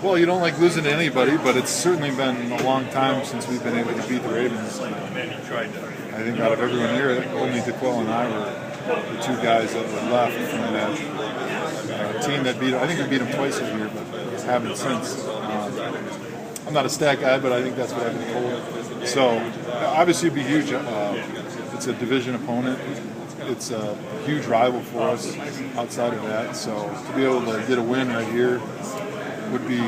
Well, you don't like losing to anybody, but it's certainly been a long time since we've been able to beat the Ravens. I think out of everyone here, only DeQuell and I were the two guys that were left from that team that beat. I think we beat them twice this year, but haven't since. I'm not a stat guy, but I think that's what I've been told. So obviously it'd be huge. It's a division opponent. It's a huge rival for us outside of that. So to be able to get a win right here would be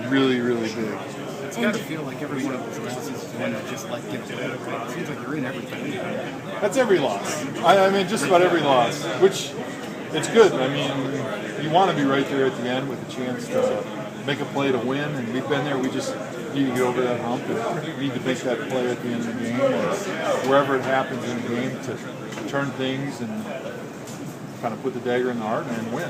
really, really big. It's got to feel like every one of those losses is one that just like gives it away. It seems like you're in everything. That's every loss. I mean, just about every loss, which it's good. I mean, you want to be right there at the end with a chance to make a play to win, and we've been there. We just need to get over that hump and need to make that play at the end of the game or wherever it happens in the game to turn things and kind of put the dagger in the heart and win.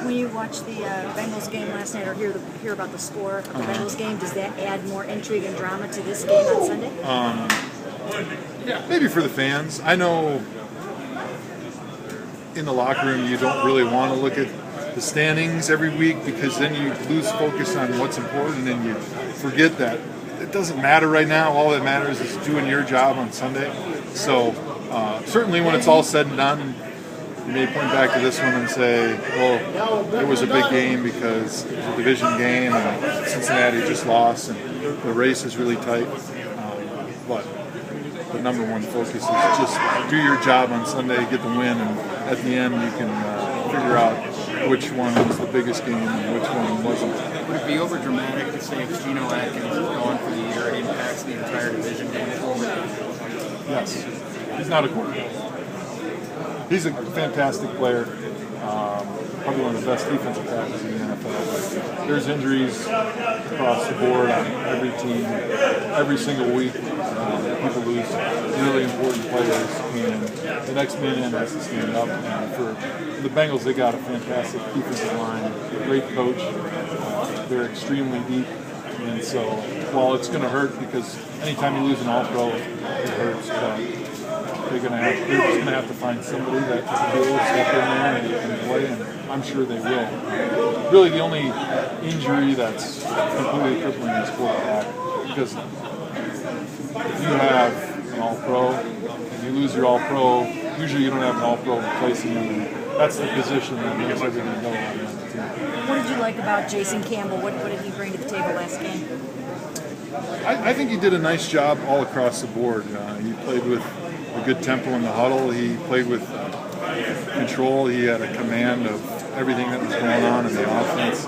When you watch the Bengals game last night or hear about the score of the Bengals game, does that add more intrigue and drama to this game on Sunday? Yeah, maybe for the fans. I know in the locker room you don't really want to look at the standings every week because then you lose focus on what's important and you forget that it doesn't matter right now. All that matters is doing your job on Sunday. So certainly when it's all said and done, you may point back to this one and say, well, it was a big game because it was a division game and Cincinnati just lost and the race is really tight. But the number one focus is just do your job on Sunday, get the win, and at the end you can figure out which one was the biggest game and which one wasn't. Would it be over dramatic to say if Geno Atkins is gone for the year, it impacts the entire division game forward? Yes. He's not a quarterback. He's a fantastic player. Probably one of the best defensive tackles in the NFL. There's injuries across the board on every team, every single week. People lose really important players, and the next man in has to stand up. And for the Bengals, they got a fantastic defensive line, a great coach. They're extremely deep, and so while it's going to hurt because anytime you lose an All-Pro, it hurts. They're just going to have to find somebody that can be able to step in there and play, and I'm sure they will. Really, the only injury that's completely crippling is quarterback, because if you have an All-Pro and you lose your All-Pro, usually you don't have an All-Pro replacing him, and that's the position that makes everything go on the team. What did you like about Jason Campbell? What did he bring to the table last game? I think he did a nice job all across the board. He played with a good tempo in the huddle. He played with control. He had a command of everything that was going on in the offense.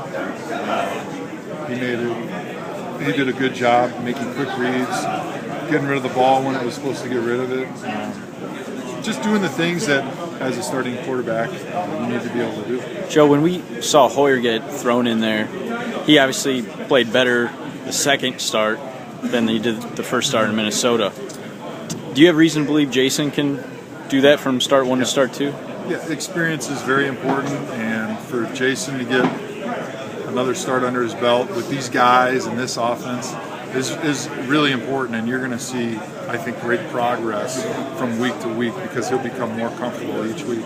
He did a good job making quick reads, getting rid of the ball when it was supposed to get rid of it. Just doing the things that, as a starting quarterback, you need to be able to do. Joe, when we saw Hoyer get thrown in there, he obviously played better the second start than he did the first start in Minnesota. Do you have reason to believe Jason can do that from start one to start two? Yeah, experience is very important, and for Jason to get another start under his belt with these guys and this offense is really important, and you're going to see, I think, great progress from week to week because he'll become more comfortable each week.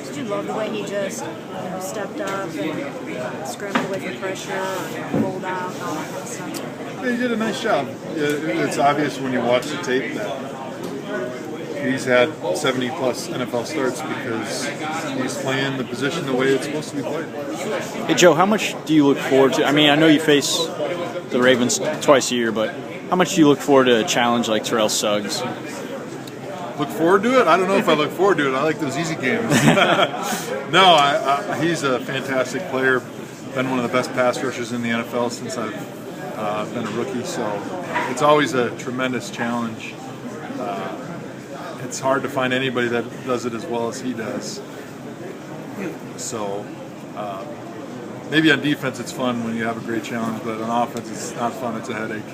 Did you love the way he just stepped up and scrambled away from pressure, and rolled out, and all that kind of stuff? Yeah, he did a nice job. It's obvious when you watch the tape that he's had 70-plus NFL starts because he's playing the position the way it's supposed to be played. Hey, Joe, how much do you look forward to? I mean, I know you face the Ravens twice a year, but how much do you look forward to a challenge like Terrell Suggs? Look forward to it? I don't know if I look forward to it. I like those easy games. No, he's a fantastic player. Been one of the best pass rushers in the NFL since I've been a rookie. So it's always a tremendous challenge. It's hard to find anybody that does it as well as he does. So maybe on defense it's fun when you have a great challenge, but on offense it's not fun. It's a headache.